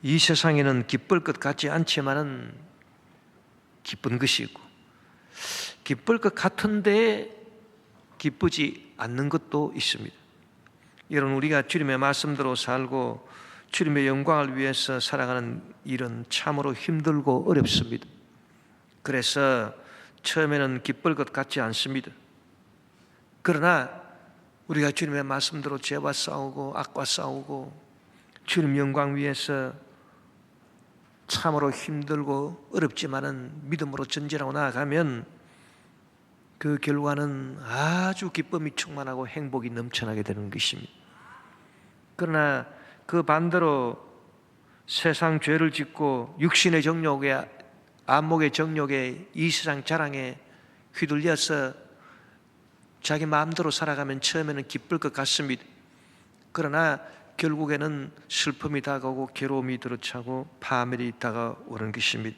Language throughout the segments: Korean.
이 세상에는 기쁠 것 같지 않지만은 기쁜 것이 있고, 기쁠 것 같은데 기쁘지 않는 것도 있습니다. 여러분, 우리가 주님의 말씀대로 살고 주님의 영광을 위해서 살아가는 일은 참으로 힘들고 어렵습니다. 그래서 처음에는 기쁠 것 같지 않습니다. 그러나 우리가 주님의 말씀대로 죄와 싸우고 악과 싸우고 주님 영광 위해서 참으로 힘들고 어렵지만은 믿음으로 전진하고 나아가면 그 결과는 아주 기쁨이 충만하고 행복이 넘쳐나게 되는 것입니다. 그러나 그 반대로 세상 죄를 짓고 육신의 정욕에, 안목의 정욕에, 이 세상 자랑에 휘둘려서 자기 마음대로 살아가면 처음에는 기쁠 것 같습니다. 그러나 결국에는 슬픔이 다가오고 괴로움이 들어차고 파멸이 다가오는 것입니다.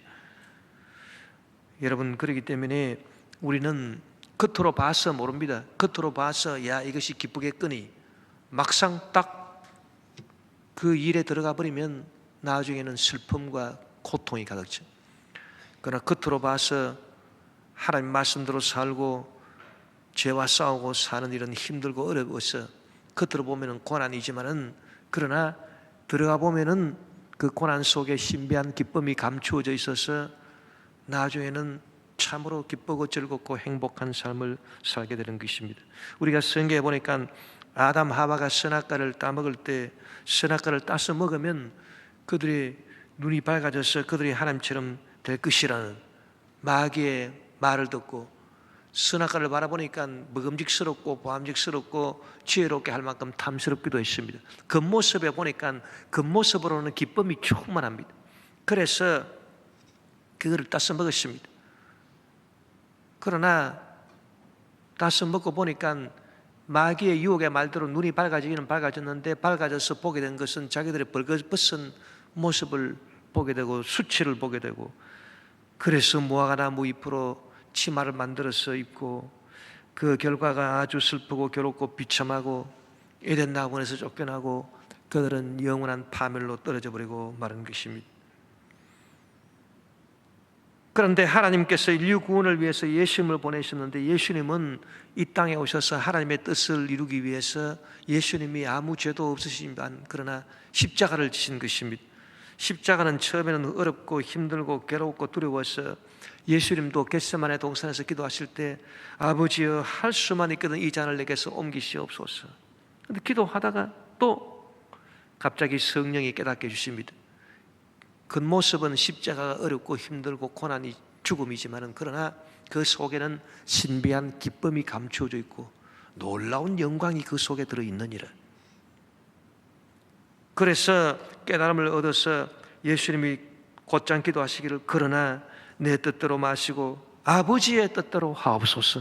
여러분, 그렇기 때문에 우리는 겉으로 봐서 모릅니다. 겉으로 봐서 야, 이것이 기쁘겠거니 막상 딱 그 일에 들어가 버리면 나중에는 슬픔과 고통이 가득죠. 그러나 겉으로 봐서 하나님 말씀대로 살고 죄와 싸우고 사는 일은 힘들고 어려워서 겉으로 보면은 고난이지만은, 그러나 들어가 보면은 그 고난 속에 신비한 기쁨이 감추어져 있어서 나중에는 참으로 기쁘고 즐겁고 행복한 삶을 살게 되는 것입니다. 우리가 성경에 보니까 아담 하와가 선악과를 따먹을 때 선악과를 따서 먹으면 그들의 눈이 밝아져서 그들이 하나님처럼 될 것이라는 마귀의 말을 듣고 선악과를 바라보니까 먹음직스럽고 보암직스럽고 지혜롭게 할 만큼 탐스럽기도 했습니다. 겉모습에 보니까 겉모습으로는 기쁨이 충만합니다. 그래서 그거를 따서 먹었습니다. 그러나 따서 먹고 보니까 마귀의 유혹의 말대로 눈이 밝아지기는 밝아졌는데, 밝아져서 보게 된 것은 자기들의 벌거벗은 모습을 보게 되고 수치를 보게 되고, 그래서 무화과나무 잎으로 치마를 만들어서 입고 그 결과가 아주 슬프고 괴롭고 비참하고 에덴 나무에서 쫓겨나고 그들은 영원한 파멸로 떨어져 버리고 마는 것입니다. 그런데 하나님께서 인류 구원을 위해서 예수님을 보내셨는데, 예수님은 이 땅에 오셔서 하나님의 뜻을 이루기 위해서 예수님이 아무 죄도 없으시지만 그러나 십자가를 지신 것입니다. 십자가는 처음에는 어렵고 힘들고 괴롭고 두려워서 예수님도 겟세마네 동산에서 기도하실 때 아버지여, 할 수만 있거든 이 잔을 내게서 옮기시옵소서. 그런데 기도하다가 또 갑자기 성령이 깨닫게 해주십니다. 겉모습은 십자가가 어렵고 힘들고 고난이 죽음이지만은, 그러나 그 속에는 신비한 기쁨이 감추어져 있고 놀라운 영광이 그 속에 들어있느니라. 그래서 깨달음을 얻어서 예수님이 곧장 기도하시기를, 그러나 내 뜻대로 마시고 아버지의 뜻대로 하옵소서.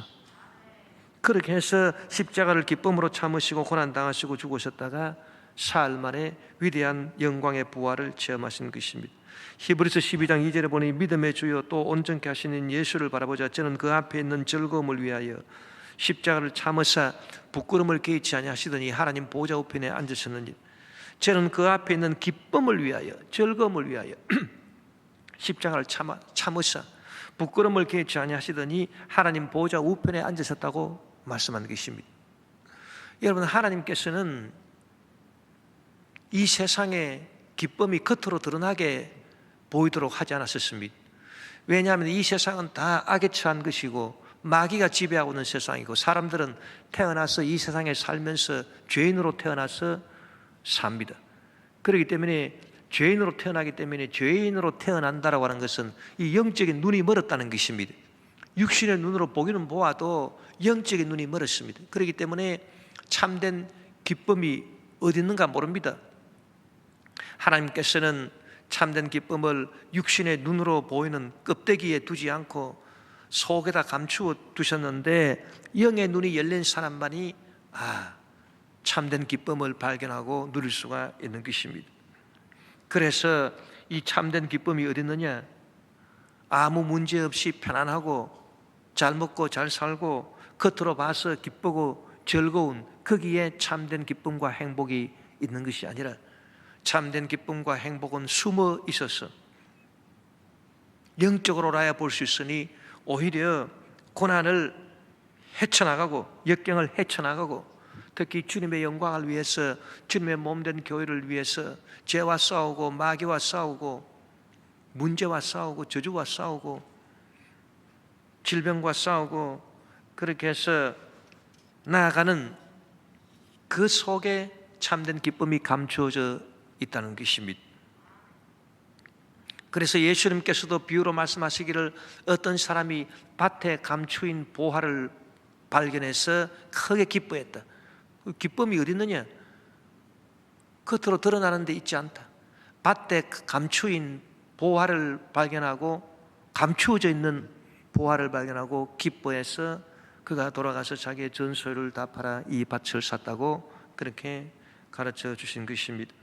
그렇게 해서 십자가를 기쁨으로 참으시고 고난당하시고 죽으셨다가 사흘 만에 위대한 영광의 부활을 체험하신 것입니다. 히브리서 12장 2절에 보니 믿음의 주요 또 온전케 하시는 예수를 바라보자. 저는 그 앞에 있는 즐거움을 위하여 십자가를 참으사 부끄러움을 개의치 아니하시더니 하나님 보좌 우편에 앉으셨느니, 저는 그 앞에 있는 기쁨을 위하여, 즐거움을 위하여 십자가를 참으사 부끄러움을 개의치 아니하시더니 하나님 보좌 우편에 앉으셨다고 말씀한 것입니다. 여러분, 하나님께서는 이 세상의 기쁨이 겉으로 드러나게 보이도록 하지 않았었습니다. 왜냐하면 이 세상은 다 악에 처한 것이고 마귀가 지배하고 있는 세상이고, 사람들은 태어나서 이 세상에 살면서 죄인으로 태어나서 삽니다. 그렇기 때문에 죄인으로 태어나기 때문에 죄인으로 태어난다라고 하는 것은 이 영적인 눈이 멀었다는 것입니다. 육신의 눈으로 보기는 보아도 영적인 눈이 멀었습니다. 그렇기 때문에 참된 기쁨이 어디 있는가 모릅니다. 하나님께서는 참된 기쁨을 육신의 눈으로 보이는 껍데기에 두지 않고 속에다 감추어 두셨는데, 영의 눈이 열린 사람만이 참된 기쁨을 발견하고 누릴 수가 있는 것입니다. 그래서 이 참된 기쁨이 어디 있느냐? 아무 문제 없이 편안하고 잘 먹고 잘 살고 겉으로 봐서 기쁘고 즐거운 거기에 참된 기쁨과 행복이 있는 것이 아니라, 참된 기쁨과 행복은 숨어 있어서 영적으로라야 볼 수 있으니 오히려 고난을 헤쳐나가고 역경을 헤쳐나가고 특히 주님의 영광을 위해서 주님의 몸된 교회를 위해서 죄와 싸우고 마귀와 싸우고 문제와 싸우고 저주와 싸우고 질병과 싸우고 그렇게 해서 나아가는 그 속에 참된 기쁨이 감추어져 있다는 것입니다. 그래서 예수님께서도 비유로 말씀하시기를 어떤 사람이 밭에 감추인 보화를 발견해서 크게 기뻐했다. 그 기쁨이 어디 있느냐? 겉으로 드러나는 데 있지 않다. 밭에 감추인 보화를 발견하고 감추어져 있는 보화를 발견하고 기뻐해서 그가 돌아가서 자기의 전 소유를 다 팔아 이 밭을 샀다고 그렇게 가르쳐 주신 것입니다.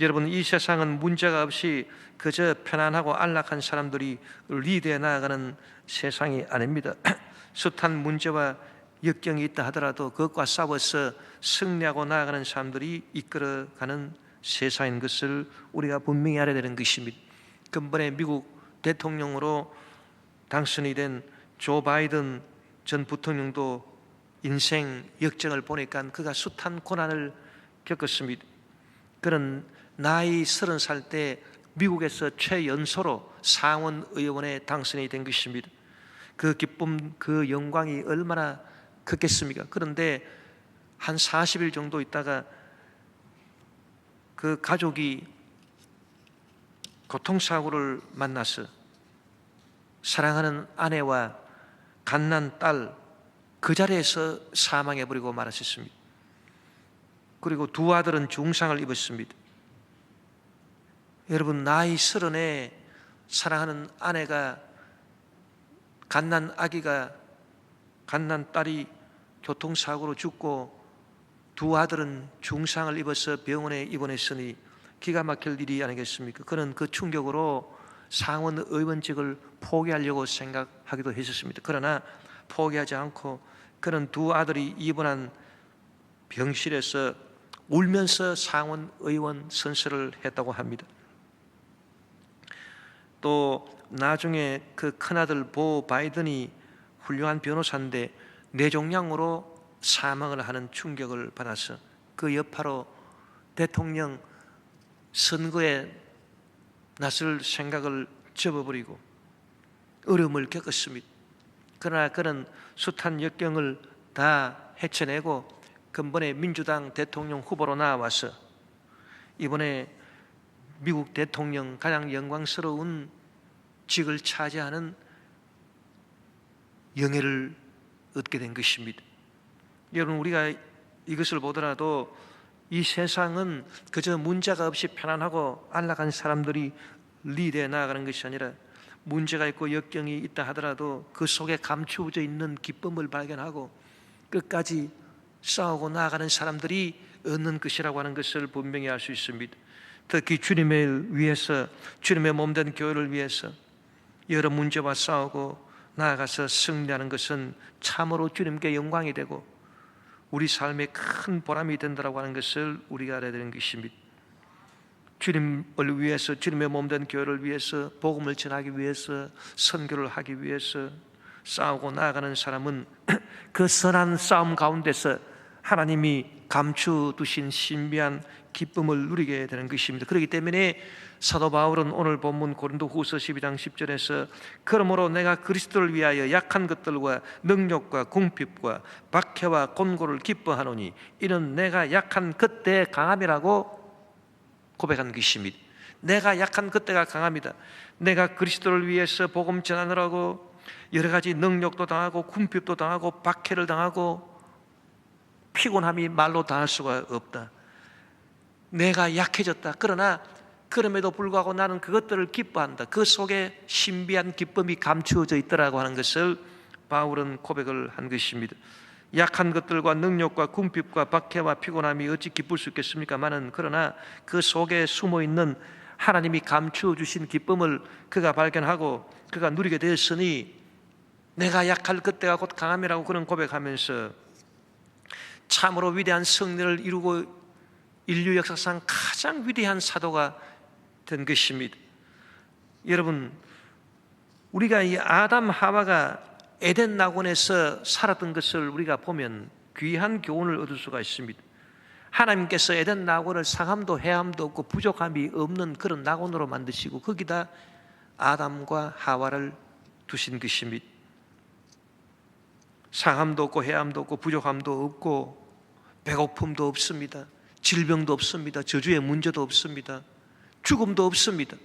여러분, 이 세상은 문제가 없이 그저 편안하고 안락한 사람들이 리드해 나아가는 세상이 아닙니다. 숱한 문제와 역경이 있다 하더라도 그것과 싸워서 승리하고 나아가는 사람들이 이끌어가는 세상인 것을 우리가 분명히 알아야 되는 것입니다. 근본에 미국 대통령으로 당선이 된 조 바이든 전 부통령도 인생 역정을 보니까 그가 숱한 고난을 겪었습니다. 그는 나이 30살 때 미국에서 최연소로 상원 의원에 당선이 된 것입니다. 그 기쁨, 그 영광이 얼마나 크겠습니까? 그런데 한 40일 정도 있다가 그 가족이 교통사고를 만나서 사랑하는 아내와 갓난 딸 그 자리에서 사망해버리고 말았습니다. 그리고 두 아들은 중상을 입었습니다. 여러분, 나이 30에 사랑하는 아내가 갓난 아기가 갓난 딸이 교통사고로 죽고 두 아들은 중상을 입어서 병원에 입원했으니 기가 막힐 일이 아니겠습니까? 그는 그 충격으로 상원 의원직을 포기하려고 생각하기도 했었습니다. 그러나 포기하지 않고 그는 두 아들이 입원한 병실에서 울면서 상원 의원 선서를 했다고 합니다. 또 나중에 그 큰아들 보 바이든이 훌륭한 변호사인데 뇌종양으로 사망을 하는 충격을 받아서 그 여파로 대통령 선거에 나설 생각을 접어버리고 어려움을 겪었습니다. 그러나 그는 숱한 역경을 다 헤쳐내고 근본에 민주당 대통령 후보로 나와서 이번에 미국 대통령 가장 영광스러운 직을 차지하는 영예를 얻게 된 것입니다. 여러분, 우리가 이것을 보더라도 이 세상은 그저 문제가 없이 편안하고 안락한 사람들이 리드해 나아가는 것이 아니라 문제가 있고 역경이 있다 하더라도 그 속에 감추어져 있는 기쁨을 발견하고 끝까지 싸우고 나아가는 사람들이 얻는 것이라고 하는 것을 분명히 알 수 있습니다. 특히 주님을 위해서, 주님의 몸된 교회를 위해서 여러 문제와 싸우고 나아가서 승리하는 것은 참으로 주님께 영광이 되고 우리 삶에 큰 보람이 된다고 하는 것을 우리가 알아야 되는 것입니다. 주님을 위해서, 주님의 몸된 교회를 위해서, 복음을 전하기 위해서, 선교를 하기 위해서 싸우고 나아가는 사람은 그 선한 싸움 가운데서 하나님이 감추두신 신비한 기쁨을 누리게 되는 것입니다. 그렇기 때문에 사도 바울은 오늘 본문 고린도후서 12장 10절에서 그러므로 내가 그리스도를 위하여 약한 것들과 능력과 궁핍과 박해와 곤고를 기뻐하노니 이는 내가 약한 그때의 강함이라고 고백한 것입니다. 내가 약한 그때가 강합니다. 내가 그리스도를 위해서 복음 전하느라고 여러 가지 능력도 당하고 궁핍도 당하고 박해를 당하고 피곤함이 말로 다할 수가 없다. 내가 약해졌다. 그러나 그럼에도 불구하고 나는 그것들을 기뻐한다. 그 속에 신비한 기쁨이 감추어져 있더라고 하는 것을 바울은 고백을 한 것입니다. 약한 것들과 능력과 궁핍과 박해와 피곤함이 어찌 기쁠 수 있겠습니까마는 그러나 그 속에 숨어있는 하나님이 감추어 주신 기쁨을 그가 발견하고 그가 누리게 되었으니 내가 약할 그때가 곧 강함이라고 그는 고백하면서 참으로 위대한 승리를 이루고 인류 역사상 가장 위대한 사도가 된 것입니다. 여러분, 우리가 이 아담 하와가 에덴 낙원에서 살았던 것을 우리가 보면 귀한 교훈을 얻을 수가 있습니다. 하나님께서 에덴 낙원을 상함도 해함도 없고 부족함이 없는 그런 낙원으로 만드시고 거기다 아담과 하와를 두신 것입니다. 상함도 없고 해함도 없고 부족함도 없고 배고픔도 없습니다. 질병도 없습니다. 저주의 문제도 없습니다. 죽음도 없습니다.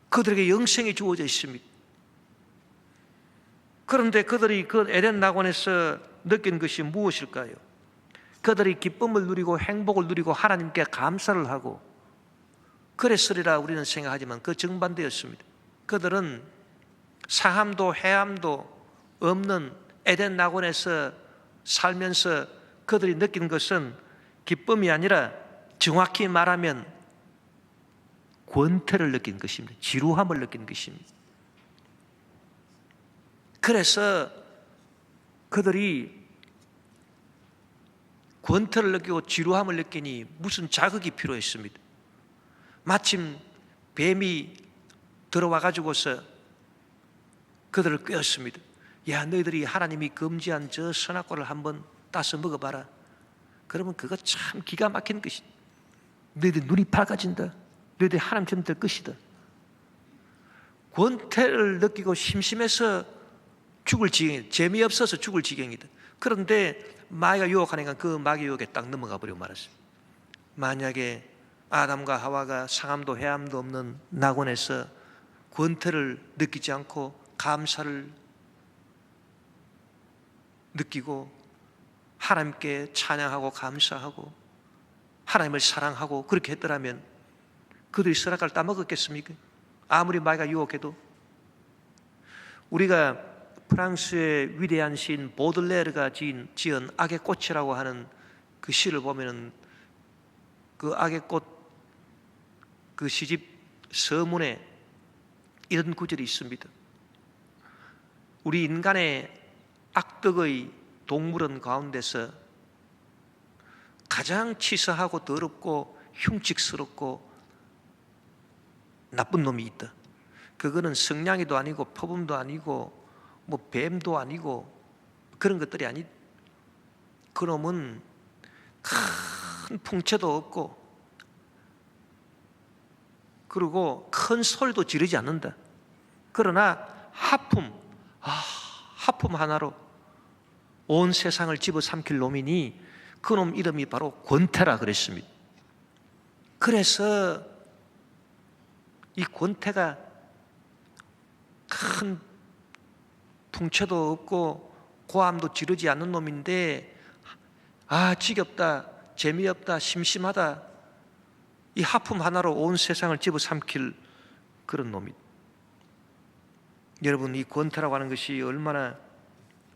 그들에게 영생이 주어져 있습니다. 그런데 그들이 그 에덴 낙원에서 느낀 것이 무엇일까요? 그들이 기쁨을 누리고 행복을 누리고 하나님께 감사를 하고 그랬으리라 우리는 생각하지만 그 정반대였습니다. 그들은 상함도 해함도 없는 에덴 낙원에서 살면서 그들이 느낀 것은 기쁨이 아니라 정확히 말하면 권태를 느낀 것입니다. 지루함을 느낀 것입니다. 그래서 그들이 권태를 느끼고 지루함을 느끼니 무슨 자극이 필요했습니다. 마침 뱀이 들어와 가지고서 그들을 꿰었습니다. 야, 너희들이 하나님이 금지한 저 선악과를 한번 따서 먹어봐라. 그러면 그거 참 기가 막힌 것이다. 너희들 눈이 밝아진다. 너희들 하나님처럼 될 것이다. 권태를 느끼고 심심해서 죽을 지경이다. 재미없어서 죽을 지경이다. 그런데 마귀가 유혹하니까 그 마귀 유혹에 딱 넘어가 버리고 말았습니다. 만약에 아담과 하와가 상함도 해함도 없는 낙원에서 권태를 느끼지 않고 감사를 느끼고 하나님께 찬양하고 감사하고 하나님을 사랑하고 그렇게 했더라면 그들이 선악과를 따먹었겠습니까? 아무리 마귀가 유혹해도. 우리가 프랑스의 위대한 시인 보들레르가 지은 악의 꽃이라고 하는 그 시를 보면은 그 악의 꽃 그 시집 서문에 이런 구절이 있습니다. 우리 인간의 악덕의 동물원 가운데서 가장 치사하고 더럽고 흉측스럽고 나쁜 놈이 있다. 그거는 성냥이도 아니고 표범도 아니고 뭐 뱀도 아니고 그런 것들이 아니. 그놈은 큰 풍채도 없고 그리고 큰 소리도 지르지 않는다. 그러나 하품 하나로 온 세상을 집어삼킬 놈이니 그놈 이름이 바로 권태라 그랬습니다. 그래서 이 권태가 큰 풍채도 없고 고함도 지르지 않는 놈인데 지겹다, 재미없다, 심심하다, 이 하품 하나로 온 세상을 집어삼킬 그런 놈입니다. 여러분, 이 권태라고 하는 것이 얼마나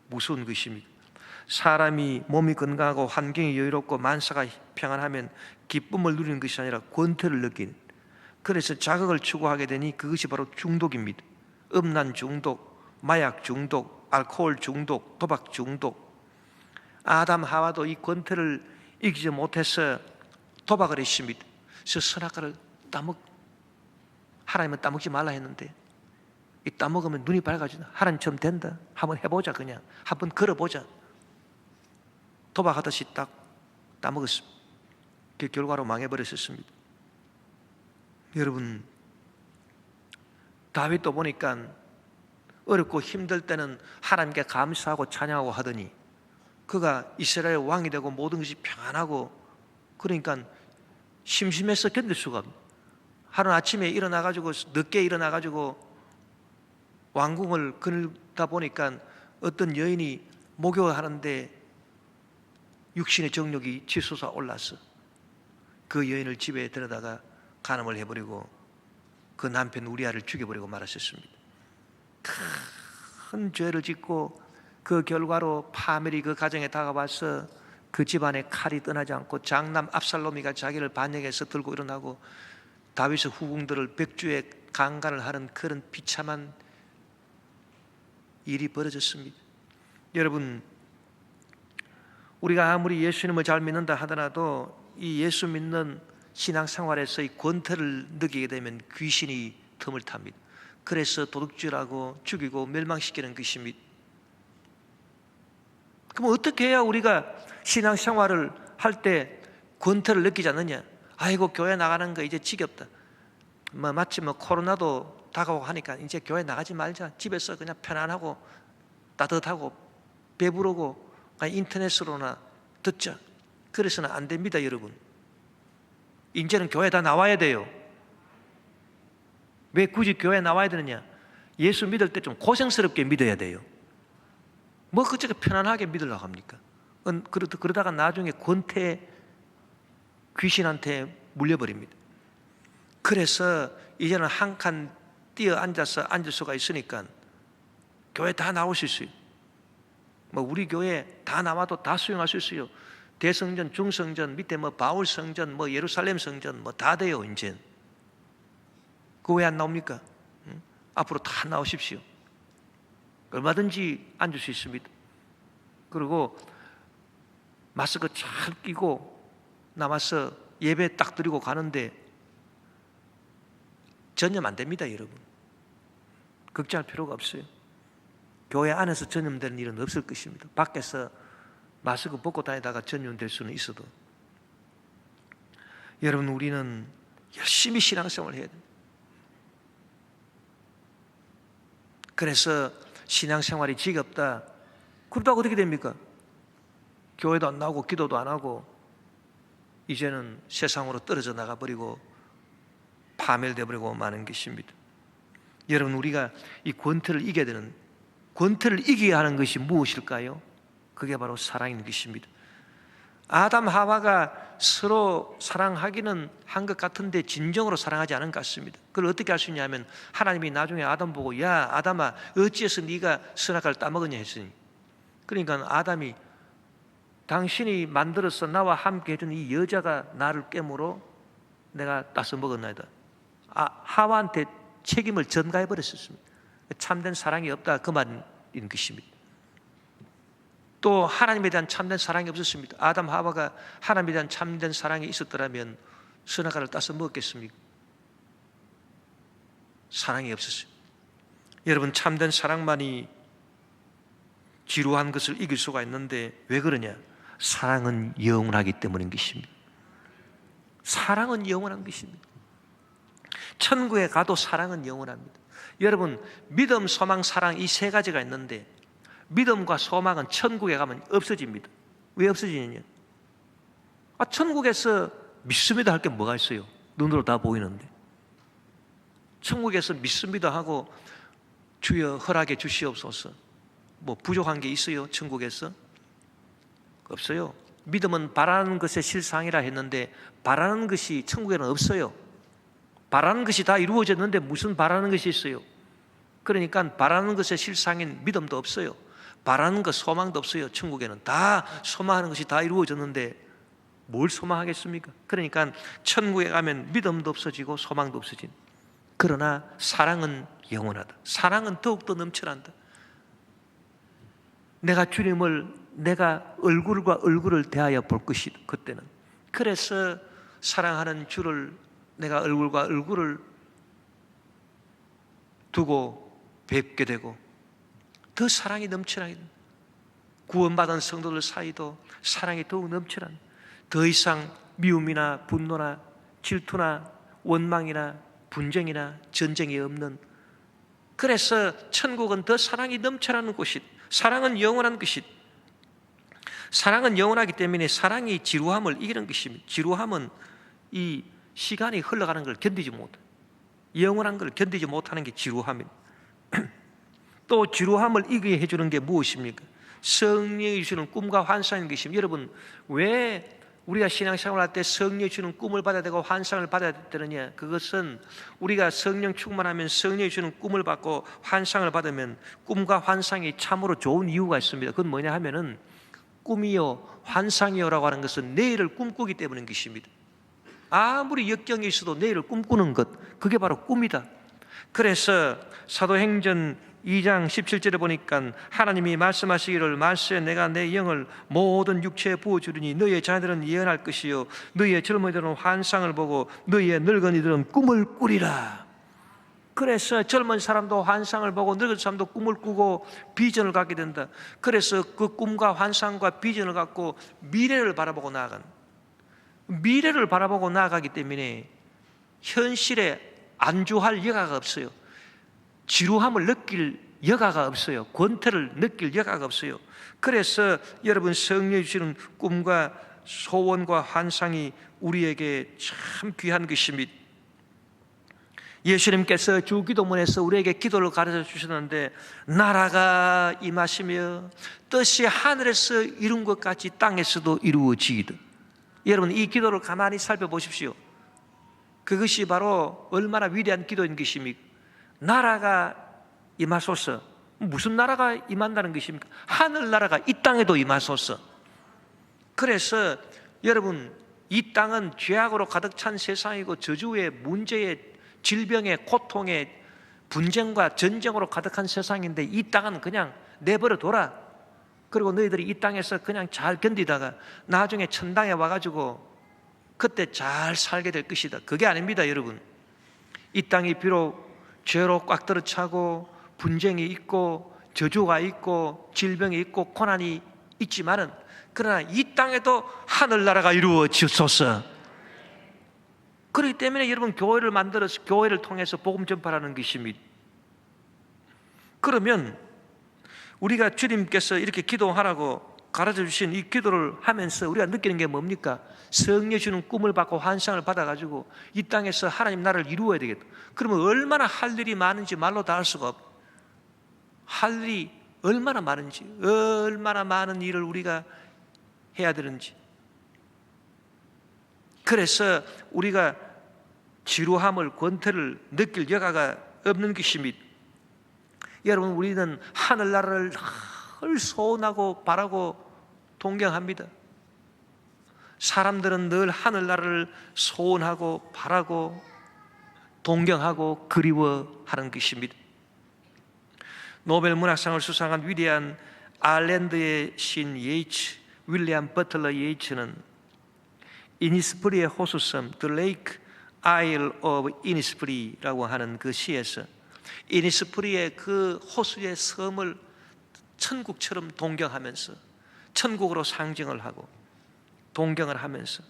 무서운 것입니까? 사람이 몸이 건강하고 환경이 여유롭고 만사가 평안하면 기쁨을 누리는 것이 아니라 권태를 느끼는, 그래서 자극을 추구하게 되니 그것이 바로 중독입니다. 음란 중독, 마약 중독, 알코올 중독, 도박 중독. 아담 하와도 이 권태를 이기지 못해서 도박을 했습니다. 그래서 선악과를 하나님은 따먹지 말라 했는데 이 따먹으면 눈이 밝아진다. 하나님처럼 된다. 한번 해보자. 그냥 한번 걸어보자. 도박하듯이 딱 따먹었습니다. 그 결과로 망해버렸었습니다. 여러분, 다윗도 보니까 어렵고 힘들 때는 하나님께 감사하고 찬양하고 하더니 그가 이스라엘 왕이 되고 모든 것이 평안하고 그러니까 심심해서 견딜 수가 없는, 하루 아침에 일어나가지고 늦게 일어나가지고 왕궁을 거닐다 보니까 어떤 여인이 목욕하는데 육신의 정욕이 치솟아 올라서 그 여인을 집에 데려다가 간음을 해버리고 그 남편 우리아를 죽여버리고 말았었습니다. 큰 죄를 짓고 그 결과로 파멸이 그 가정에 다가와서 그 집안에 칼이 떠나지 않고 장남 압살롬이가 자기를 반역해서 들고 일어나고 다윗의 후궁들을 백주에 강간을 하는 그런 비참한 일이 벌어졌습니다. 여러분, 우리가 아무리 예수님을 잘 믿는다 하더라도 이 예수 믿는 신앙생활에서 이 권태를 느끼게 되면 귀신이 틈을 탑니다. 그래서 도둑질하고 죽이고 멸망시키는 것입니다. 그럼 어떻게 해야 우리가 신앙생활을 할 때 권태를 느끼지 않느냐? 아이고 교회 나가는 거 이제 지겹다. 마치 코로나도 다가오고 하니까 이제 교회 나가지 말자. 집에서 그냥 편안하고 따뜻하고 배부르고 인터넷으로나 듣자. 그래서는 안 됩니다, 여러분. 이제는 교회 다 나와야 돼요. 왜 굳이 교회 나와야 되느냐? 예수 믿을 때 좀 고생스럽게 믿어야 돼요. 그저게 편안하게 믿으려고 합니까? 그러다가 나중에 권태 귀신한테 물려버립니다. 그래서 이제는 한 칸 뛰어 앉아서 앉을 수가 있으니까 교회 다 나올 수 있어요. 우리 교회 다 나와도 다 수용할 수 있어요. 대성전, 중성전, 밑에 바울 성전, 예루살렘 성전 다 돼요. 이제 그거 왜 안 나옵니까? 앞으로 다 나오십시오. 얼마든지 앉을 수 있습니다. 그리고 마스크 잘 끼고 남아서 예배 딱 드리고 가는데 전염 안 됩니다, 여러분. 걱정할 필요가 없어요. 교회 안에서 전염되는 일은 없을 것입니다. 밖에서 마스크 벗고 다니다가 전염될 수는 있어도. 여러분, 우리는 열심히 신앙생활을 해야 됩니다. 그래서 신앙생활이 지겹다. 그러다가 어떻게 됩니까? 교회도 안 나오고 기도도 안 하고 이제는 세상으로 떨어져 나가버리고 파멸되어 버리고 마는 것입니다. 여러분, 우리가 이 권태를 이겨야 되는, 권태를 이겨야 하는 것이 무엇일까요? 그게 바로 사랑인 것입니다. 아담 하와가 서로 사랑하기는 한 것 같은데 진정으로 사랑하지 않은 것 같습니다. 그걸 어떻게 알 수 있냐면 하나님이 나중에 아담 보고 야 아담아 어찌해서 네가 선악과를 따먹었냐 했으니, 그러니까 아담이 당신이 만들어서 나와 함께 해준 이 여자가 나를 깨물어 내가 따서 먹었나이다. 하와한테 책임을 전가해 버렸었습니다. 참된 사랑이 없다 그 말인 것입니다. 또 하나님에 대한 참된 사랑이 없었습니다. 아담 하와가 하나님에 대한 참된 사랑이 있었더라면 선악과를 따서 먹었겠습니까? 사랑이 없었어요. 여러분, 참된 사랑만이 지루한 것을 이길 수가 있는데 왜 그러냐? 사랑은 영원하기 때문인 것입니다. 사랑은 영원한 것입니다. 천국에 가도 사랑은 영원합니다. 여러분, 믿음, 소망, 사랑 이 세 가지가 있는데 믿음과 소망은 천국에 가면 없어집니다. 왜 없어지느냐? 천국에서 믿습니다 할 게 뭐가 있어요? 눈으로 다 보이는데. 천국에서 믿습니다 하고 주여 허락해 주시옵소서 부족한 게 있어요? 천국에서? 없어요. 믿음은 바라는 것의 실상이라 했는데 바라는 것이 천국에는 없어요. 바라는 것이 다 이루어졌는데 무슨 바라는 것이 있어요? 그러니까 바라는 것의 실상인 믿음도 없어요. 바라는 것, 소망도 없어요. 천국에는 다 소망하는 것이 다 이루어졌는데 뭘 소망하겠습니까? 그러니까 천국에 가면 믿음도 없어지고 소망도 없어진. 그러나 사랑은 영원하다. 사랑은 더욱더 넘쳐난다. 내가 주님을 내가 얼굴과 얼굴을 대하여 볼 것이다. 그때는. 그래서 사랑하는 주를 내가 얼굴과 얼굴을 두고 뵙게 되고 더 사랑이 넘쳐나게 됩니다. 구원받은 성도들 사이도 사랑이 더욱 넘쳐난, 더 이상 미움이나 분노나 질투나 원망이나 분쟁이나 전쟁이 없는, 그래서 천국은 더 사랑이 넘쳐나는 곳이, 사랑은 영원한 것이, 사랑은 영원하기 때문에 사랑이 지루함을 이기는 것입니다. 지루함은 이 시간이 흘러가는 걸 견디지 못해, 영원한 걸 견디지 못하는 게 지루함입니다. 또 지루함을 이기게 해주는 게 무엇입니까? 성령이 주는 꿈과 환상인 것입니다. 여러분, 왜 우리가 신앙생활 할 때 성령이 주는 꿈을 받아야 되고 환상을 받아야 되느냐? 그것은 우리가 성령 충만하면 성령이 주는 꿈을 받고 환상을 받으면 꿈과 환상이 참으로 좋은 이유가 있습니다. 그건 뭐냐 하면은 꿈이요 환상이요라고 하는 것은 내일을 꿈꾸기 때문인 것입니다. 아무리 역경이 있어도 내일을 꿈꾸는 것, 그게 바로 꿈이다. 그래서 사도행전 2장 17절에 보니까 하나님이 말씀하시기를 말세 내가 내 영을 모든 육체에 부어주리니 너희의 자녀들은 예언할 것이요 너희의 젊은이들은 환상을 보고 너희의 늙은이들은 꿈을 꾸리라. 그래서 젊은 사람도 환상을 보고 늙은 사람도 꿈을 꾸고 비전을 갖게 된다. 그래서 그 꿈과 환상과 비전을 갖고 미래를 바라보고 나아가기 때문에 현실에 안주할 여가가 없어요. 지루함을 느낄 여가가 없어요. 권태를 느낄 여가가 없어요. 그래서 여러분, 성령이 주시는 꿈과 소원과 환상이 우리에게 참 귀한 것입니다. 예수님께서 주기도문에서 우리에게 기도를 가르쳐 주셨는데, 나라가 임하시며 뜻이 하늘에서 이룬 것 같이 땅에서도 이루어지이다. 여러분, 이 기도를 가만히 살펴보십시오. 그것이 바로 얼마나 위대한 기도인 것입니까? 나라가 임하소서. 무슨 나라가 임한다는 것입니까? 하늘나라가 이 땅에도 임하소서. 그래서 여러분, 이 땅은 죄악으로 가득 찬 세상이고 저주의 문제의 질병의 고통의 분쟁과 전쟁으로 가득한 세상인데, 이 땅은 그냥 내버려 둬라. 그리고 너희들이 이 땅에서 그냥 잘 견디다가 나중에 천당에 와가지고 그때 잘 살게 될 것이다. 그게 아닙니다, 여러분. 이 땅이 비록 죄로 꽉 들어차고 분쟁이 있고 저주가 있고 질병이 있고 고난이 있지만은, 그러나 이 땅에도 하늘나라가 이루어지소서. 그렇기 때문에 여러분, 교회를 만들어서 교회를 통해서 복음 전파하는 것입니다. 그러면 우리가 주님께서 이렇게 기도하라고 가르쳐 주신 이 기도를 하면서 우리가 느끼는 게 뭡니까? 성령 주는 꿈을 받고 환상을 받아가지고 이 땅에서 하나님 나라를 이루어야 되겠다. 그러면 얼마나 할 일이 많은지 말로 다 할 수가 없. 할 일이 얼마나 많은지, 얼마나 많은 일을 우리가 해야 되는지. 그래서 우리가 지루함을, 권태를 느낄 여가가 없는 것입니다. 여러분, 우리는 하늘나라를 늘 소원하고 바라고 동경합니다. 사람들은 늘 하늘나라를 소원하고 바라고 동경하고 그리워하는 것입니다. 노벨 문학상을 수상한 위대한 아일랜드의 시인 윌리엄 버틀러 예이츠는 이니스프리의 호수섬 The Lake Isle of Innisfree라고 하는 그 시에서 이니스프리의 그 호수의 섬을 천국처럼 동경하면서, 천국으로 상징을 하고 동경을 하면서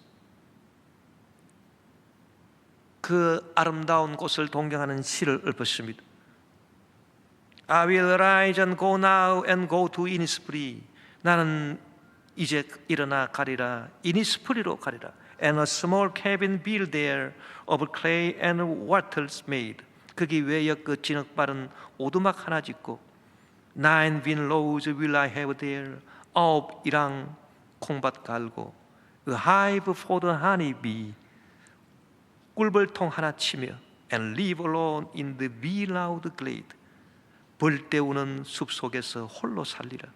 그 아름다운 곳을 동경하는 시를 읊었습니다. I will rise and go now and go to Innisfree. 나는 이제 일어나 가리라. 이니스프리로 가리라. And a small cabin built there of clay and wattles made. 거기 외역 그 진흙 바른 오두막 하나 짓고, 9 vinlows will I have there. 9 일항 콩밭 갈고, a hive for the honeybee. 꿀벌통 하나 치며, and live alone in the bee-loud glade. 벌 때우는 숲 속에서 홀로 살리라.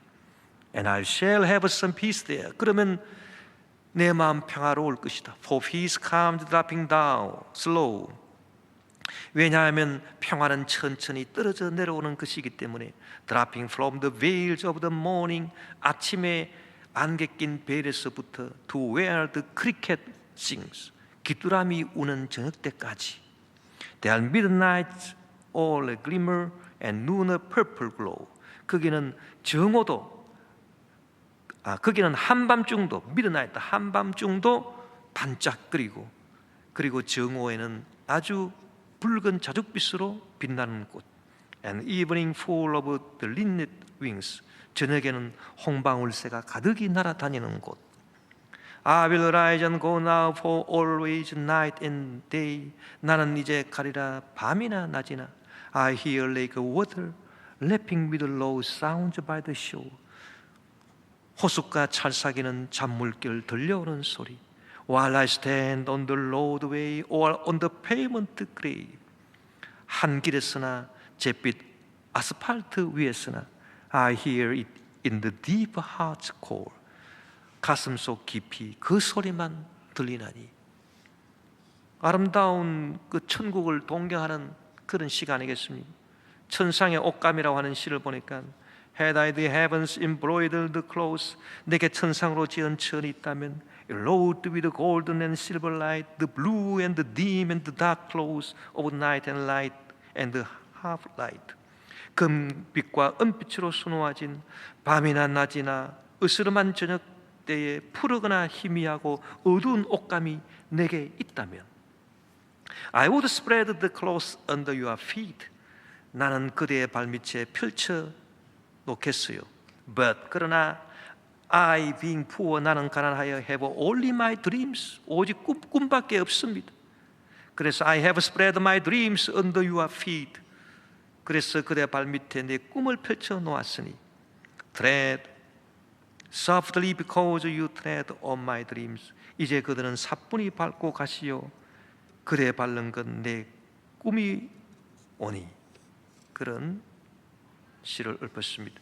And I shall have some peace there. 그러면 내 마음 평화로울 것이다. For peace comes dropping down slow. 왜냐하면 평화는 천천히 떨어져 내려오는 것이기 때문에. Dropping from the veils of the morning. 아침에 안개 낀 벨에서부터 to where the cricket sings. 귀뚜라미 우는 저녁 때까지. There are midnights all a glimmer and noon a purple glow. 거기는 정오도, 거기는 한밤중도, midnight 한밤중도 반짝거리고, 그리고 정오에는 아주 붉은 자줏빛으로 빛나는 곳. And evening full of the linnet wings. 저녁에는 홍방울새가 가득히 날아다니는 곳. I will rise and go now for always night and day. 나는 이제 가리라 밤이나 낮이나. I hear lake water lapping with low sounds by the shore. 호숫가 찰싹이는 잔물결 들려오는 소리. While I stand on the roadway or on the pavement grave. 한 길에서나 잿빛 아스팔트 위에서나 I hear it in the deep heart's core. 가슴속 깊이 그 소리만 들리나니. 아름다운 그 천국을 동경하는 그런 시간이겠습니까? 천상의 옷감이라고 하는 시를 보니까 Had I the heavens embroidered clothes, 내게 천상으로 지은 천이 있다면 Loaded with golden and silver light, the blue and the dim and the dark clothes of night and light and the half light. 금빛과 은빛으로 수놓아진 밤이나 낮이나 으스름한 저녁 때에 푸르거나 희미하고 어두운 옷감이 내게 있다면 I would spread the clothes under your feet. 나는 그대의 발밑에 펼쳐 놓겠어요. But 그러나 I being poor, 나는 가난하여 have only my dreams. 오직 꿈밖에 없습니다. 그래서 I have spread my dreams under your feet. 그래서 그대 발밑에 내 꿈을 펼쳐 놓았으니 Tread softly because you tread on my dreams. 이제 그들은 사뿐히 밟고 가시오. 그대 밟는 건 내 꿈이 오니. 그런 시를 읊었습니다.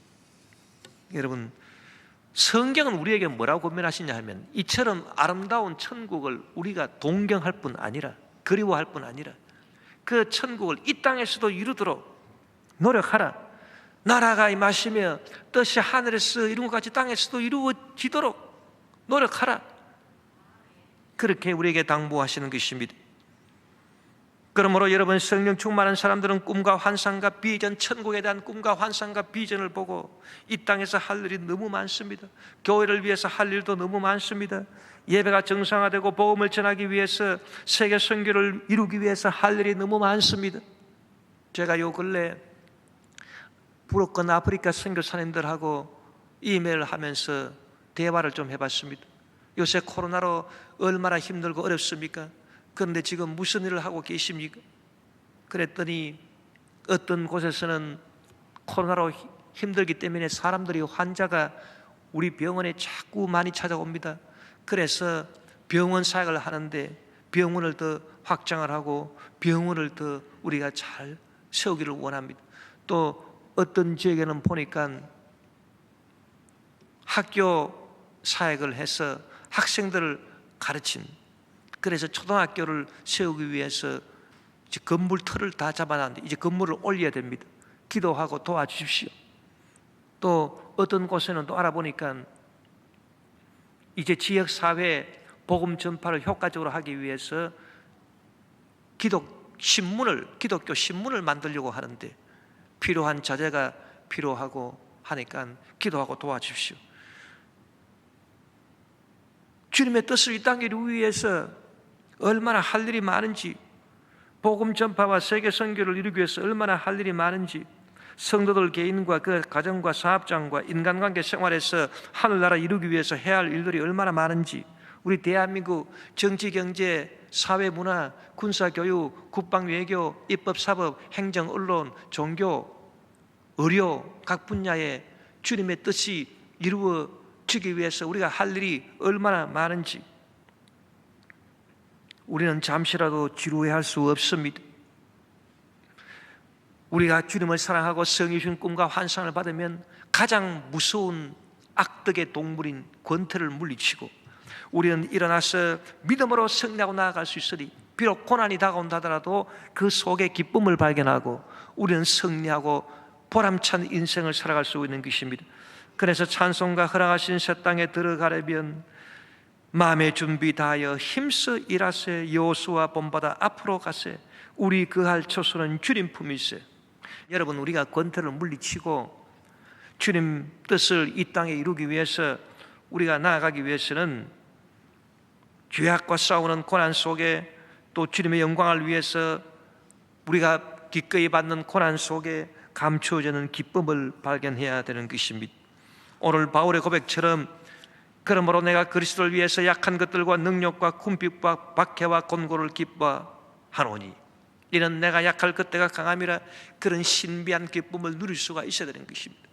여러분, 성경은 우리에게 뭐라고 고민하시냐 하면 이처럼 아름다운 천국을 우리가 동경할 뿐 아니라 그리워할 뿐 아니라 그 천국을 이 땅에서도 이루도록 노력하라. 나라가 임하시며 뜻이 하늘에서 이룬 것 같이 땅에서도 이루어지도록 노력하라. 그렇게 우리에게 당부하시는 것입니다. 그러므로 여러분, 성령 충만한 사람들은 꿈과 환상과 비전, 천국에 대한 꿈과 환상과 비전을 보고 이 땅에서 할 일이 너무 많습니다. 교회를 위해서 할 일도 너무 많습니다. 예배가 정상화되고 복음을 전하기 위해서, 세계 선교를 이루기 위해서 할 일이 너무 많습니다. 제가 요 근래 부르건 아프리카 선교사님들하고 이메일을 하면서 대화를 좀 해봤습니다. 요새 코로나로 얼마나 힘들고 어렵습니까? 그런데 지금 무슨 일을 하고 계십니까? 그랬더니 어떤 곳에서는 코로나로 힘들기 때문에 사람들이, 환자가 우리 병원에 자꾸 많이 찾아옵니다. 그래서 병원 사역을 하는데 병원을 더 확장을 하고 병원을 더 우리가 잘 세우기를 원합니다. 또 어떤 지역에는 보니까 학교 사역을 해서 학생들을 가르친, 그래서 초등학교를 세우기 위해서 이제 건물 틀을 다 잡아놨는데 이제 건물을 올려야 됩니다. 기도하고 도와주십시오. 또 어떤 곳에는 또 알아보니까 이제 지역사회 복음 전파를 효과적으로 하기 위해서 기독교 신문을 만들려고 하는데 필요한 자재가 필요하고 하니까 기도하고 도와주십시오. 주님의 뜻을 이 땅에 이루기 위해서 얼마나 할 일이 많은지, 복음 전파와 세계 선교를 이루기 위해서 얼마나 할 일이 많은지, 성도들 개인과 그 가정과 사업장과 인간관계 생활에서 하늘나라 이루기 위해서 해야 할 일들이 얼마나 많은지, 우리 대한민국 정치, 경제, 사회, 문화, 군사, 교육, 국방, 외교, 입법, 사법, 행정, 언론, 종교, 의료 각 분야에 주님의 뜻이 이루어지기 위해서 우리가 할 일이 얼마나 많은지 우리는 잠시라도 지루해할 수 없습니다. 우리가 주님을 사랑하고 성이 주신 꿈과 환상을 받으면 가장 무서운 악덕의 동물인 권태를 물리치고 우리는 일어나서 믿음으로 승리하고 나아갈 수 있으니 비록 고난이 다가온다 하더라도 그 속에 기쁨을 발견하고 우리는 승리하고 보람찬 인생을 살아갈 수 있는 것입니다. 그래서 찬송가 허락하신 새 땅에 들어가려면 마음의 준비 다하여 힘써 일하세. 여호수아 본받아 앞으로 가세. 우리 그할 초소는 주님 품이세. 여러분, 우리가 권태를 물리치고 주님 뜻을 이 땅에 이루기 위해서 우리가 나아가기 위해서는 죄악과 싸우는 고난 속에 또 주님의 영광을 위해서 우리가 기꺼이 받는 고난 속에 감추어지는 기쁨을 발견해야 되는 것입니다. 오늘 바울의 고백처럼 그러므로 내가 그리스도를 위해서 약한 것들과 능력과 궁핍과 박해와 곤고를 기뻐하노니 이는 내가 약할 그때가 강함이라. 그런 신비한 기쁨을 누릴 수가 있어야 되는 것입니다.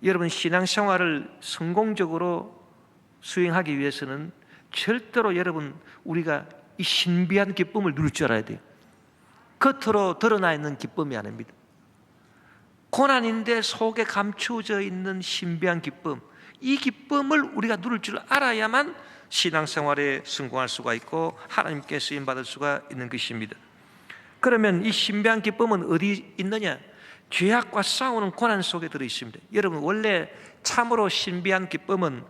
여러분, 신앙생활을 성공적으로 수행하기 위해서는 절대로 여러분 우리가 이 신비한 기쁨을 누릴 줄 알아야 돼요. 겉으로 드러나 있는 기쁨이 아닙니다. 고난인데 속에 감추어져 있는 신비한 기쁨, 이 기쁨을 우리가 누릴 줄 알아야만 신앙생활에 성공할 수가 있고 하나님께 쓰임받을 수가 있는 것입니다. 그러면 이 신비한 기쁨은 어디 있느냐? 죄악과 싸우는 고난 속에 들어 있습니다. 여러분, 원래 참으로 신비한 기쁨은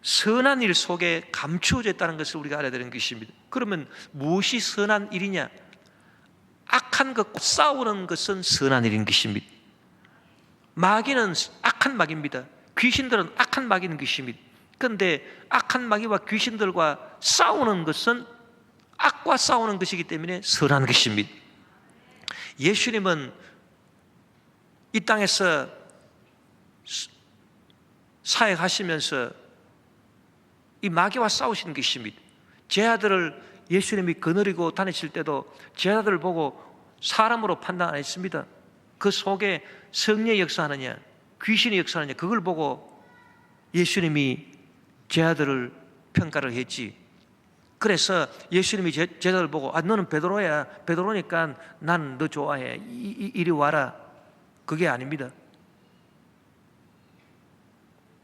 선한 일 속에 감추어져 있다는 것을 우리가 알아야 되는 것입니다. 그러면 무엇이 선한 일이냐? 악한 것과 싸우는 것은 선한 일인 것입니다. 마귀는 악한 마귀입니다. 귀신들은 악한 마귀인 것입니다. 그런데 악한 마귀와 귀신들과 싸우는 것은 악과 싸우는 것이기 때문에 선한 것입니다. 예수님은 이 땅에서 사역하시면서 이 마귀와 싸우신 것입니다. 제 아들을 예수님이 거느리고 다니실 때도 제 아들을 보고 사람으로 판단 안 했습니다. 그 속에 성령이 역사하느냐 귀신이 역사하느냐 그걸 보고 예수님이 제 아들을 평가를 했지. 그래서 예수님이 제 아들을 보고 너는 베드로야. 베드로니까 난 너 좋아해. 이리 와라. 그게 아닙니다.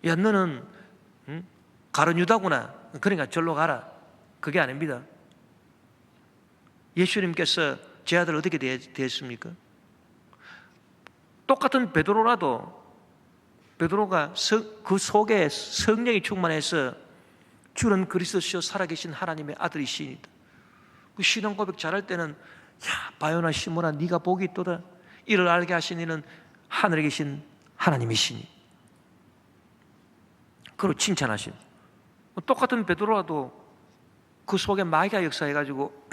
야 너는 가룟 유다구나. 그러니까 절로 가라. 그게 아닙니다. 예수님께서 제 아들 어떻게 대했습니까? 똑같은 베드로라도 베드로가 그 속에 성령이 충만해서 주는 그리스도시요 살아계신 하나님의 아들이시니이다. 그 신앙 고백 잘할 때는 야 바요나 시몬아 네가 복이 있도다. 이를 알게 하신 이는 하늘에 계신 하나님이시니. 그리고 칭찬하신. 똑같은 베드로라도 그 속에 마귀가 역사해가지고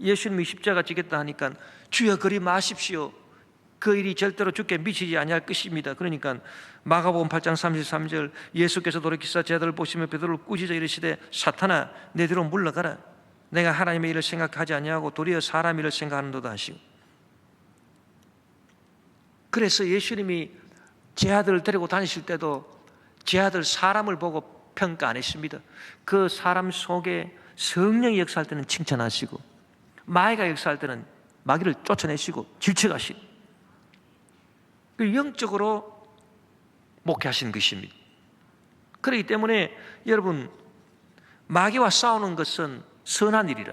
예수님이 십자가 지겠다 하니까 주여 그리 마십시오. 그 일이 절대로 주께 미치지 아니할 것입니다. 그러니까 마가복음 8장 33절 예수께서 돌이키사 제 아들을 보시며 베드로를 꾸짖어 이르시되 사탄아 내 뒤로 물러가라. 내가 하나님의 일을 생각하지 아니하고 도리어 사람 일을 생각하는도다 하시고. 그래서 예수님이 제 아들을 데리고 다니실 때도 제 아들 사람을 보고 평가 안 했습니다. 그 사람 속에 성령이 역사할 때는 칭찬하시고 마귀가 역사할 때는 마귀를 쫓아내시고 질책하시고 영적으로 목회하신 것입니다. 그렇기 때문에 여러분 마귀와 싸우는 것은 선한 일이라.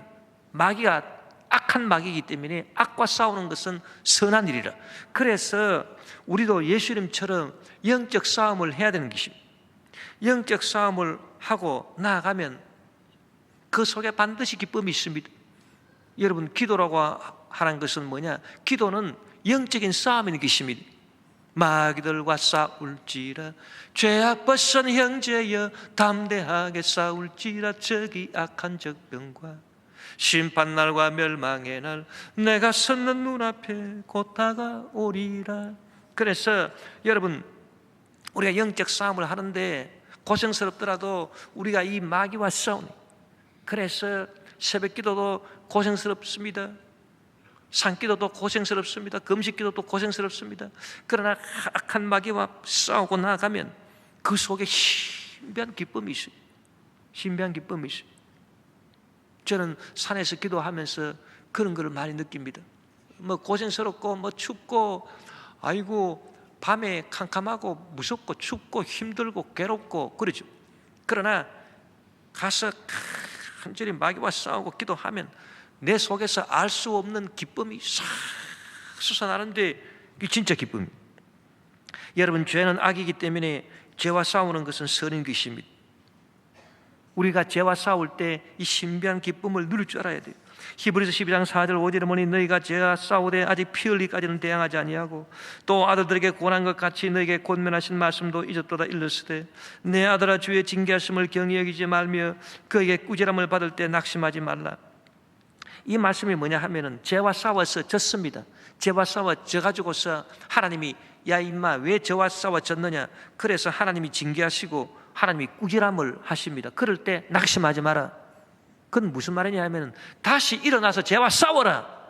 마귀가 악한 마귀이기 때문에 악과 싸우는 것은 선한 일이라. 그래서 우리도 예수님처럼 영적 싸움을 해야 되는 것입니다. 영적 싸움을 하고 나아가면 그 속에 반드시 기쁨이 있습니다. 여러분 기도라고 하는 것은 뭐냐? 기도는 영적인 싸움인 것입니다. 마귀들과 싸울지라 죄악 벗은 형제여 담대하게 싸울지라 저기 악한 적병과 심판날과 멸망의 날 내가 섰는 눈앞에 곧 다가오리라. 그래서 여러분 우리가 영적 싸움을 하는데 고생스럽더라도 우리가 이 마귀와 싸우니 그래서 새벽기도도 고생스럽습니다. 산기도도 고생스럽습니다. 금식기도도 고생스럽습니다. 그러나 악한 마귀와 싸우고 나가면 그 속에 신비한 기쁨이 있어요. 신비한 기쁨이 있어요. 저는 산에서 기도하면서 그런 걸 많이 느낍니다. 뭐 고생스럽고 뭐 춥고 아이고 밤에 캄캄하고 무섭고 춥고 힘들고 괴롭고 그러죠. 그러나 가서 간절히 마귀와 싸우고 기도하면 내 속에서 알 수 없는 기쁨이 싹 솟아나는데 이게 진짜 기쁨입니다. 여러분 죄는 악이기 때문에 죄와 싸우는 것은 선인 것입니다. 우리가 죄와 싸울 때 이 신비한 기쁨을 누릴 줄 알아야 돼요. 히브리서 12장 4절 5절에 보니 너희가 죄와 싸우되 아직 피 흘리기까지는 대항하지 아니하고 또 아들들에게 권한 것 같이 너희에게 권면하신 말씀도 잊었도다 일렀으되 내 아들아 주의 징계하심을 경히 여기지 말며 그에게 꾸지람을 받을 때 낙심하지 말라. 이 말씀이 뭐냐 하면은 죄와 싸워서 졌습니다. 죄와 싸워 져가지고서 하나님이 야 임마 왜 죄와 싸워 졌느냐. 그래서 하나님이 징계하시고 하나님이 꾸지람을 하십니다. 그럴 때 낙심하지 마라. 그건 무슨 말이냐 하면은 다시 일어나서 죄와 싸워라.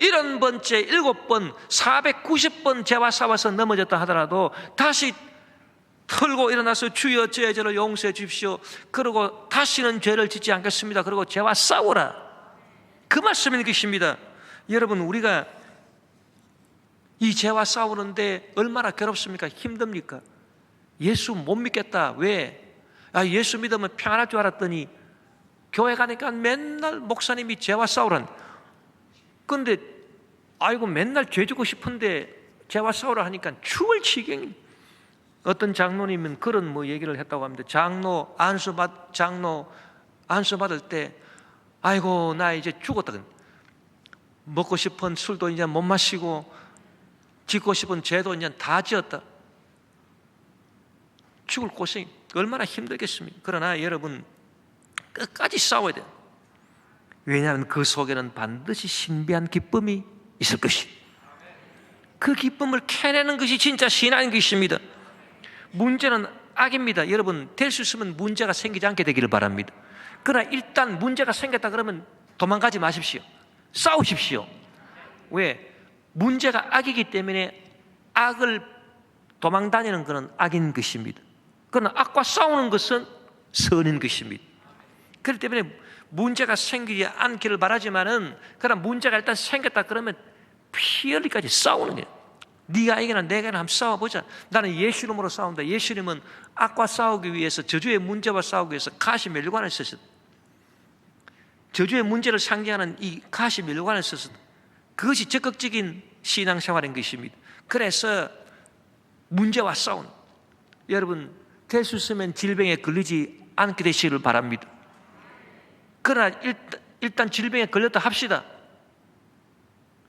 70번째 7번 490번 죄와 싸워서 넘어졌다 하더라도 다시 털고 일어나서 주여 저의 죄를 용서해 주십시오. 그리고 다시는 죄를 짓지 않겠습니다. 그리고 죄와 싸워라. 그 말씀인 것입니다. 여러분 우리가 이 죄와 싸우는데 얼마나 괴롭습니까? 힘듭니까? 예수 못 믿겠다. 왜? 예수 믿으면 평안할 줄 알았더니 교회 가니까 맨날 목사님이 죄와 싸우란. 그런데 아이고 맨날 죄 지고 싶은데 죄와 싸우라 하니까 죽을 지경입니다. 어떤 장로님은 그런 얘기를 했다고 합니다. 장로 안수 받을 때, 아이고 나 이제 죽었다. 먹고 싶은 술도 이제 못 마시고 짓고 싶은 죄도 이제 다 지었다. 죽을 고생이 얼마나 힘들겠습니까? 그러나 여러분 끝까지 싸워야 돼요. 왜냐하면 그 속에는 반드시 신비한 기쁨이 있을 것이. 그 기쁨을 캐내는 것이 진짜 신앙인 것입니다. 문제는 악입니다. 여러분 될 수 있으면 문제가 생기지 않게 되기를 바랍니다. 그러나 일단 문제가 생겼다 그러면 도망가지 마십시오. 싸우십시오. 왜? 문제가 악이기 때문에 악을 도망다니는 것은 악인 것입니다. 그러나 악과 싸우는 것은 선인 것입니다. 그렇기 때문에 문제가 생기지 않기를 바라지만은, 그러나 문제가 일단 생겼다 그러면 피 흘리까지 싸우는 거예요. 네가 이기나 내가 이기나 한번 싸워보자. 나는 예수 이름으로 싸운다. 예수 이름은 악과 싸우기 위해서, 저주의 문제와 싸우기 위해서 가시면류관을 썼어요. 저주의 문제를 상징하는 이 가시면류관을 썼어요. 그것이 적극적인 신앙생활인 것입니다. 그래서 문제와 싸우는, 여러분 될 수 있으면 질병에 걸리지 않게 되시기를 바랍니다. 그러나 일단 질병에 걸렸다 합시다.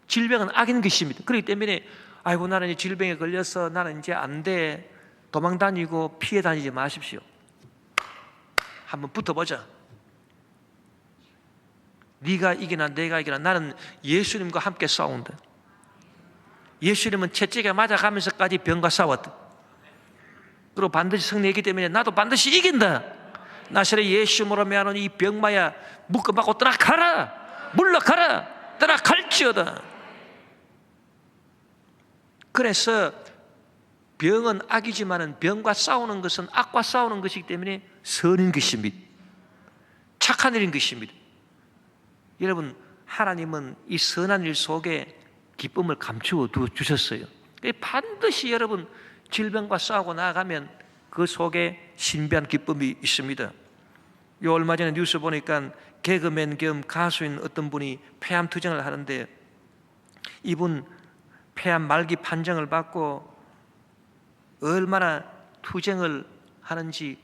질병은 악인 것입니다. 그렇기 때문에 아이고 나는 이 질병에 걸려서 나는 이제 안 돼, 도망 다니고 피해 다니지 마십시오. 한번 붙어보자. 네가 이기나 내가 이기나 나는 예수님과 함께 싸운다. 예수님은 채찍에 맞아가면서까지 병과 싸웠다. 그리고 반드시 승리했기 때문에 나도 반드시 이긴다. 나사렛 예수님으로 말하는 이 병마야 묶어박고 떠나가라, 물러가라, 떠나갈지어다. 그래서 병은 악이지만은 병과 싸우는 것은 악과 싸우는 것이기 때문에 선인 것입니다. 착한 일인 것입니다. 여러분 하나님은 이 선한 일 속에 기쁨을 감추어 주셨어요. 반드시 여러분 질병과 싸우고 나아가면 그 속에 신비한 기쁨이 있습니다. 요 얼마 전에 뉴스 보니까 개그맨 겸 가수인 어떤 분이 폐암 투쟁을 하는데, 이분 폐암 말기 판정을 받고 얼마나 투쟁을 하는지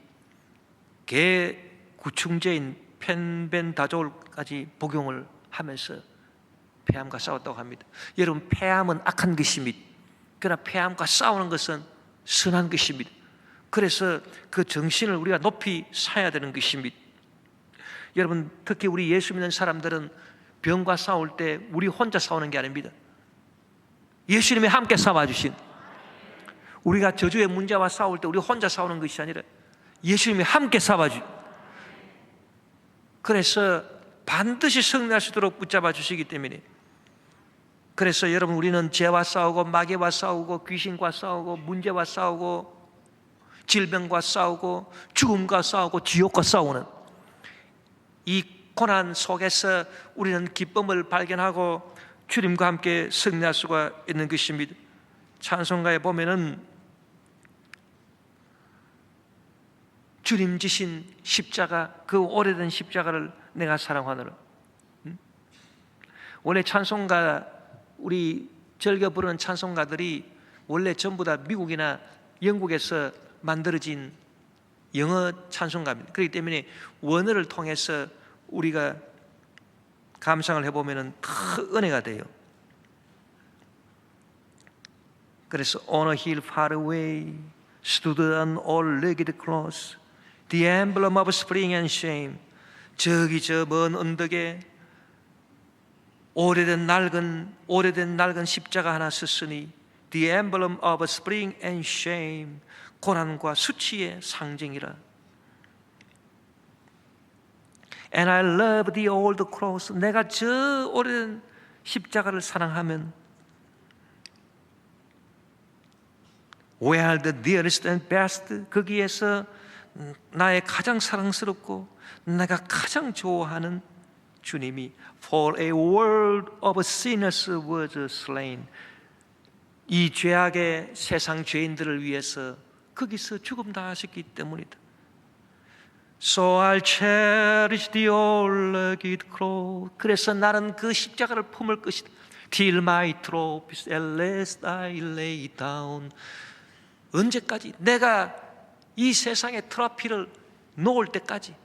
개 구충제인 펜벤다졸까지 복용을 하면서 폐암과 싸웠다고 합니다. 여러분 폐암은 악한 것입니다. 그러나 폐암과 싸우는 것은 선한 것입니다. 그래서 그 정신을 우리가 높이 사야 되는 것입니다. 여러분 특히 우리 예수 믿는 사람들은 병과 싸울 때 우리 혼자 싸우는 게 아닙니다. 예수님이 함께 싸워주신, 우리가 저주의 문제와 싸울 때 우리 혼자 싸우는 것이 아니라 예수님이 함께 싸워주. 그래서 반드시 승리할 수 있도록 붙잡아 주시기 때문에, 그래서 여러분 우리는 죄와 싸우고 마귀와 싸우고 귀신과 싸우고 문제와 싸우고 질병과 싸우고 죽음과 싸우고 지옥과 싸우는 이 고난 속에서 우리는 기쁨을 발견하고 주님과 함께 승리할 수가 있는 것입니다. 찬송가에 보면은 주님 지신 십자가, 그 오래된 십자가를 내가 사랑하노라. 원래 찬송가, 우리 즐겨 부르는 찬송가들이 원래 전부 다 미국이나 영국에서 만들어진 영어 찬송가입니다. 그렇기 때문에 원어를 통해서 우리가 감상을 해보면 더 은혜가 돼요. 그래서 On a hill far away stood an old-legged cross, the emblem of spring and shame. 저기 저 먼 언덕에 오래된 낡은 십자가 하나 섰으니 the emblem of spring and shame. 고난과 수치의 상징이라. And I love the old cross. 내가 저 오래된 십자가를 사랑하면 Where the dearest and best, 거기에서 나의 가장 사랑스럽고 내가 가장 좋아하는 주님이 For a world of sinners was slain. 이 죄악의 세상 죄인들을 위해서 거기서 죽음 당하셨기 때문이다. So I'll cherish the old rugged cross. 그래서 나는 그 십자가를 품을 것이다. Till my trophies at last I lay down. 언제까지? 내가 이 세상의 트로피를 놓을 때까지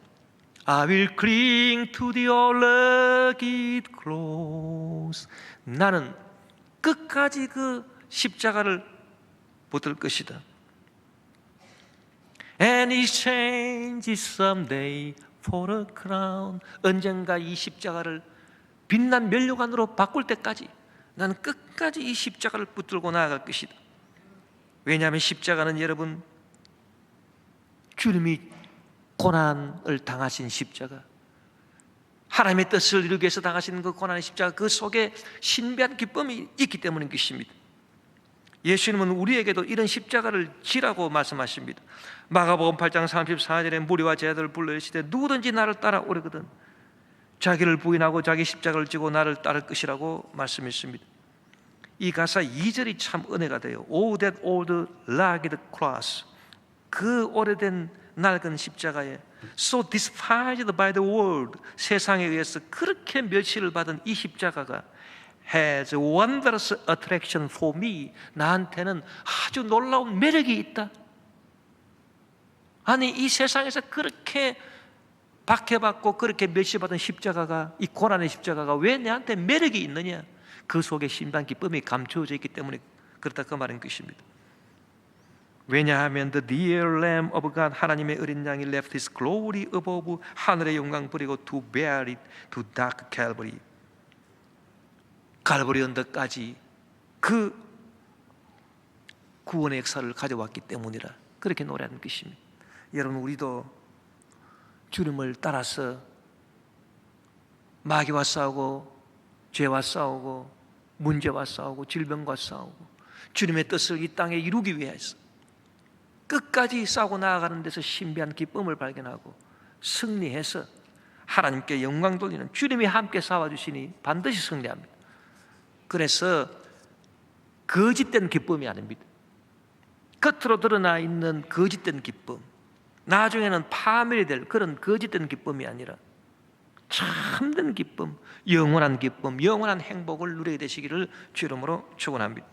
I will cling to the old rugged cross. 나는 끝까지 그 십자가를 붙들 것이다. And exchange it someday for a crown. 언젠가 이 십자가를 빛난 면류관으로 바꿀 때까지 나는 끝까지 이 십자가를 붙들고 나아갈 것이다. 왜냐하면 십자가는 여러분, 주님이 고난을 당하신 십자가, 하나님의 뜻을 이루기 위해서 당하신 그 고난의 십자가, 그 속에 신비한 기쁨이 있기 때문인 것입니다. 예수님은 우리에게도 이런 십자가를 지라고 말씀하십니다. 마가복음 8장 34절에 무리와 제자들을 불러 이르시되 누구든지 나를 따라오려거든 자기를 부인하고 자기 십자가를 지고 나를 따를 것이라고 말씀했습니다. 이 가사 2절이 참 은혜가 돼요. Oh that old rugged cross. 그 오래된 낡은 십자가에 So despised by the world. 세상에 의해서 그렇게 멸시를 받은 이 십자가가 has wondrous attraction for me. 나한테는 아주 놀라운 매력이 있다. 아니, 이 세상에서 그렇게 박해받고 그렇게 멸시받은 십자가가, 이 고난의 십자가가 왜 내한테 매력이 있느냐? 그 속에 신비한 기쁨이 감추어져 있기 때문에 그렇다, 그 말인 것입니다. 왜냐하면 the dear Lamb of God, 하나님의 어린 양이 left His glory above, 하늘의 영광 버리고 to bear it to dark Calvary. 갈보리 언덕까지 그 구원의 역사를 가져왔기 때문이라 그렇게 노래하는 것입니다. 여러분, 우리도 주님을 따라서 마귀와 싸우고 죄와 싸우고 문제와 싸우고 질병과 싸우고 주님의 뜻을 이 땅에 이루기 위해서 끝까지 싸우고 나아가는 데서 신비한 기쁨을 발견하고 승리해서 하나님께 영광 돌리는, 주님이 함께 싸워주시니 반드시 승리합니다. 그래서 거짓된 기쁨이 아닙니다. 겉으로 드러나 있는 거짓된 기쁨, 나중에는 파멸이 될 그런 거짓된 기쁨이 아니라 참된 기쁨, 영원한 기쁨, 영원한 행복을 누리게 되시기를 주 이름으로 축원합니다.